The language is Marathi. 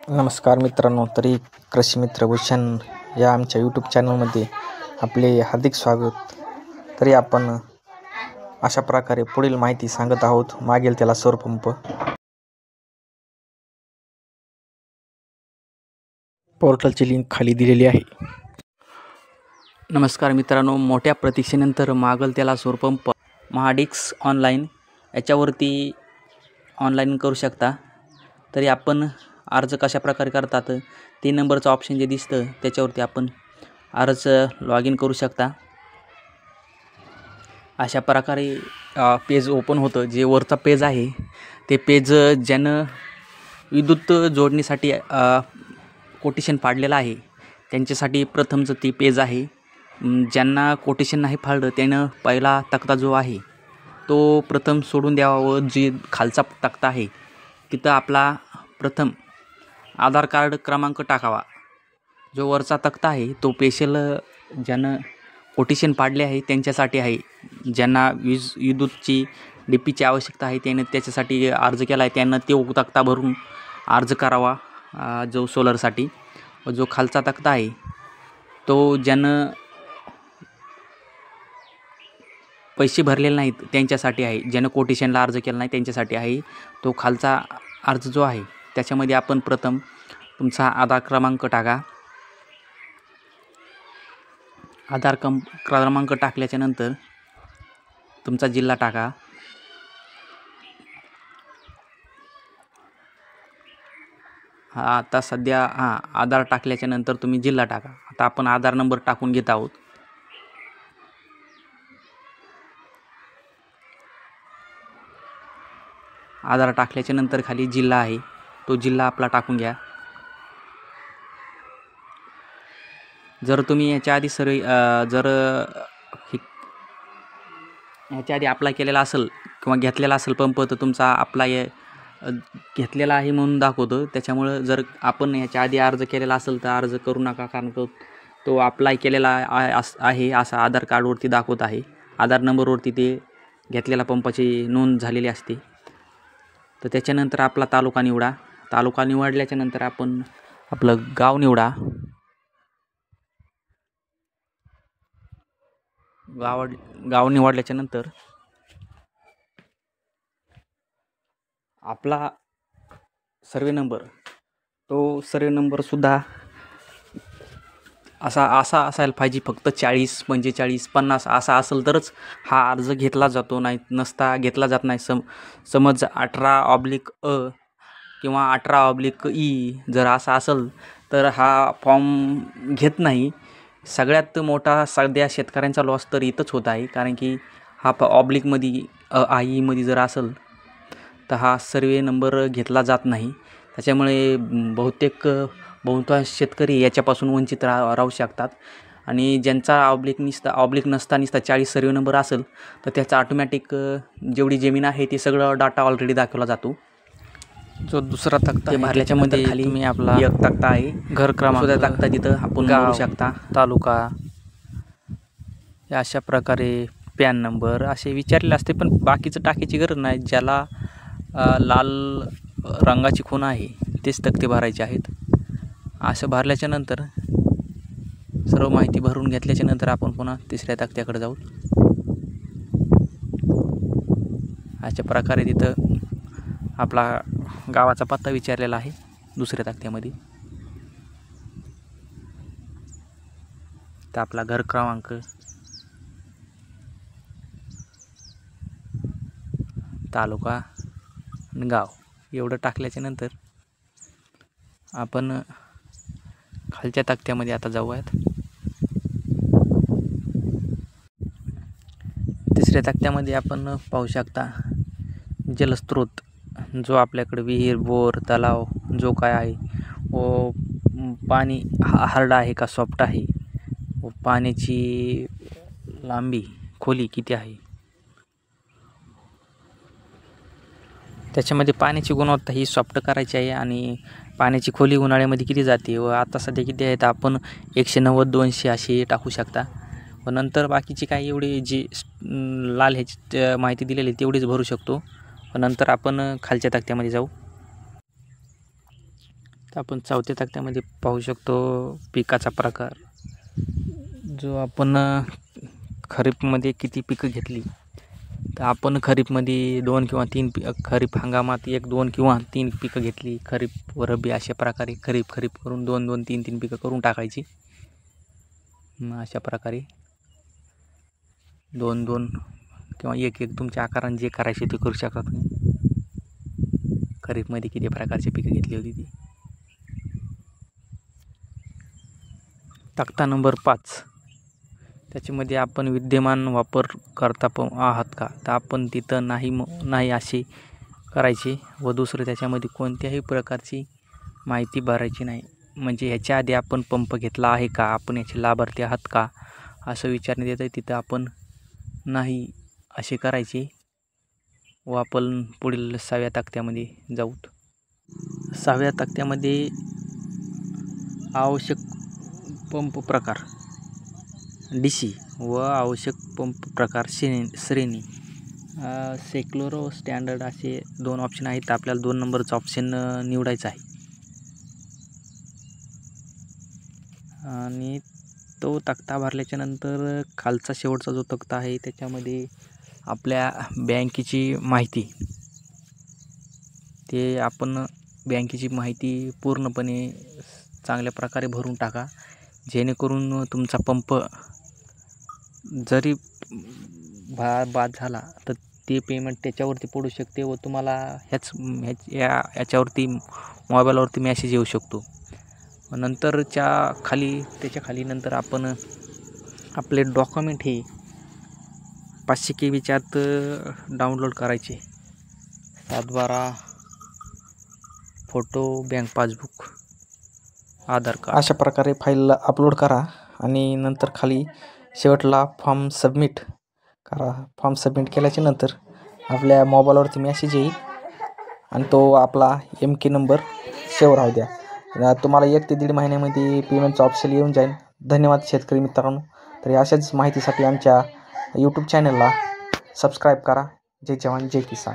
नमस्कार मित्रांनो, तरी कृषी मित्र भूषण या आमच्या यूट्यूब चॅनलमध्ये आपले हार्दिक स्वागत. तरी आपण अशा प्रकारे पुढील माहिती सांगत आहोत. मागेल त्याला सौरपंप पोर्टलची लिंक खाली दिलेली आहे. नमस्कार मित्रांनो, मोठ्या प्रतीक्षेनंतर मागल त्याला सौरपंप महाडिक्स ऑनलाईन याच्यावरती ऑनलाईन करू शकता. तरी आपण अर्ज कशा प्रकारे करतात, 3 नंबरचं ऑप्शन जे दिसतं त्याच्यावरती आपण अर्ज लॉग इन करू शकता. अशा प्रकारे पेज ओपन होतं. जे वरचा पेज आहे ते पेज ज्यानं विद्युत जोडणीसाठी कोटेशन फाडलेलं आहे त्यांच्यासाठी प्रथमचं ती पेज आहे. ज्यांना कोटेशन नाही फाडलं त्यानं पहिला तक्ता जो आहे तो प्रथम सोडून द्यावा व जे खालचा तक्ता आहे तिथं आपला प्रथम आधार कार्ड क्रमांक टाकावा. जो वरचा तक्ता आहे तो स्पेशल ज्यानं कोटेशन पाडले आहे त्यांच्यासाठी आहे. ज्यांना विद्युतची डीपीची आवश्यकता आहे त्याने त्याच्यासाठी अर्ज केला आहे त्यांना तो तक्ता भरून अर्ज करावा जो सोलरसाठी. व जो खालचा तक्ता आहे तो ज्यानं पैसे भरलेले नाहीत त्यांच्यासाठी आहे. ज्यानं कोटेशनला अर्ज केला नाही त्यांच्यासाठी आहे. तो खालचा अर्ज जो आहे त्याच्यामध्ये आपण प्रथम तुमचा आधार क्रमांक टाका. आधार क्रमांक टाकल्याच्या नंतर तुमचा जिल्हा टाका. आता सध्या आधार टाकल्याच्या नंतर तुम्ही जिल्हा टाका. आता आपण आधार नंबर टाकून घेत आहोत. आधार टाकल्याच्या नंतर खाली जिल्हा आहे तो जिल्हा आपला टाकून घ्या. जर तुम्ही याच्या आधी ह्याच्या आधी अप्लाय केलेला असेल किंवा घेतलेला असेल पंप तर तुमचा अप्लाय घेतलेला आहे म्हणून दाखवतं. त्याच्यामुळं जर आपण ह्याच्या आधी अर्ज केलेला असेल तर अर्ज करू नका, कारण तो अप्लाय केलेला आहे असं आधार कार्डवरती दाखवत आहे. आधार नंबरवरती ते घेतलेल्या पंपाची नोंद झालेली असते. तर त्याच्यानंतर आपला तालुका निवडा. तालुका निवडल्याच्या नंतर आपण आपलं गाव निवडा. गाव निवडल्याच्या नंतर आपला सर्वे नंबर, तो सर्वे नंबर सुद्धा असा असायला पाहिजे. फक्त 40, 45, 50 असा असेल तरच हा अर्ज घेतला जातो, नाही नसता घेतला जात नाही. समज 18/अ किंवा 18/ई जर असा असेल तर हा फॉर्म घेत नाही. सगळ्यात मोठा सध्या शेतकऱ्यांचा लॉस तर इथंच होत आहे, कारण की हा ऑब्लिकमध्ये ईमध्ये जर असेल तर हा सर्वे नंबर घेतला जात नाही. त्याच्यामुळे बहुतांश शेतकरी याच्यापासून वंचित राहू शकतात. आणि ज्यांचा ऑब्लिक नसता 40 सर्वे नंबर असेल तर त्याचा ऑटोमॅटिक जेवढी जमीन आहे ती सगळं डाटा ऑलरेडी दाखवला जातो. जो दुसरा तक्ता ते भरल्याच्या मध्ये खाली तुम्ही आपला एक तक्ता आहे, घर क्रमांक, तक्ता तिथं आपण गाव, भरू शकता. तालुका या अशा प्रकारे पॅन नंबर असे विचारलेले असते, पण बाकीचं टाकायची गरज नाही. ज्याला लाल रंगाची खूण आहे तेच तक्ते भरायचे आहेत. असं भरल्याच्या नंतर सर्व माहिती भरून घेतल्याच्या नंतर आपण पुन्हा तिसऱ्या तक्त्याकडे जाऊ. अशा प्रकारे तिथं आपला गावाचा पत्ता विचारलेला आहे दुसऱ्या तक्त्यामध्ये. तर आपला घर क्रमांक, तालुका आणि गाव एवढं टाकल्याच्या नंतर आपण खालच्या तक्त्यामध्ये आता जाऊयात. तिसऱ्या तक्त्यामध्ये आपण पाहू शकता जलस्रोत, जो आपल्याकडे विहीर, बोर, तलाव जो काय आहे व पाणी हार्ड आहे का सॉफ्ट आहे व पाण्याची लांबी, खोली किती आहे, त्याच्यामध्ये पाण्याची गुणवत्ता ही सॉफ्ट करायची आहे. आणि पाण्याची खोली उन्हाळ्यामध्ये किती जाते व आता सध्या किती आहे तर आपण 190-200 अशी टाकू शकता. व नंतर बाकीची काही एवढी जी लाल ह्याची माहिती दिलेली तेवढीच भरू शकतो. व नंतर आपण खालच्या तक्त्यामध्ये जाऊ. तर आपण चौथ्या तक्त्यामध्ये पाहू शकतो पिकाचा प्रकार, जो आपण खरीपमध्ये किती पिकं घेतली. तर आपण खरीपमध्ये 2 किंवा 3 खरीप हंगामात 1, 2 किंवा 3 पिकं घेतली. खरीप व रब्बी अशा प्रकारे खरीप करून 2-2, 3-3 पिकं करून टाकायची. अशा प्रकारे 2-2 किंवा 1-1 तुमच्या आकाराने जे करायचे ते करू शकता तुम्ही. खरीपमध्ये किती प्रकारचे पिकं घेतली होती ती. तक्ता नंबर 5, त्याच्यामध्ये आपण विद्यमान वापर करता आहात का, तर आपण तिथं नाही असे करायचे. व दुसरं त्याच्यामध्ये कोणत्याही प्रकारची माहिती भरायची नाही. म्हणजे ह्याच्या आधी आपण पंप घेतला आहे का, आपण याचे लाभार्थी आहात का असं विचारण्यात येतं. तिथं आपण नाही असे करायचे व आपण पुढील 6व्या तक्त्यामध्ये जाऊ. 6व्या तक्त्यामध्ये आवश्यक पंप प्रकार DC व आवश्यक पंप प्रकार श्रेणी सेक्लोरो स्टँडर्ड असे 2 ऑप्शन आहेत. आपल्याला 2 नंबरचा ऑप्शन निवडायचा आहे आणि तो तक्ता भरल्याच्या नंतर खालचा शेवटचा जो तक्ता आहे त्याच्यामध्ये आपल्या बँकेची माहिती, ते आपण बँकेची माहिती पूर्णपणे चांगल्या प्रकारे भरून टाका, जेणेकरून तुमचा पंप जरी बाद झाला तर ते पेमेंट त्याच्यावरती पडू शकते व तुम्हाला याच्यावरती मोबाईलवरती मेसेज येऊ शकतो. त्याच्या खाली नंतर आपण आपले डॉक्युमेंट हे 500 KB आत डाउनलोड करायचे. 7/12 फोटो, बँक पासबुक, आधार कार्ड अशा प्रकारे फाईल अपलोड करा आणि नंतर खाली शेवटला फॉर्म सबमिट करा. फॉर्म सबमिट केल्याच्या नंतर आपल्या मोबाईलवरती मेसेज येईल आणि तो आपला MK नंबर सेव्ह राहू द्या. तुम्हाला 1 ते 1.5 महिन्यामध्ये पेमेंटचा ऑप्शन येऊन जाईल. धन्यवाद शेतकरी मित्रांनो. तर अशाच माहितीसाठी आमच्या YouTube चॅनलला सबस्क्राईब करा. जय जवान जय किसान.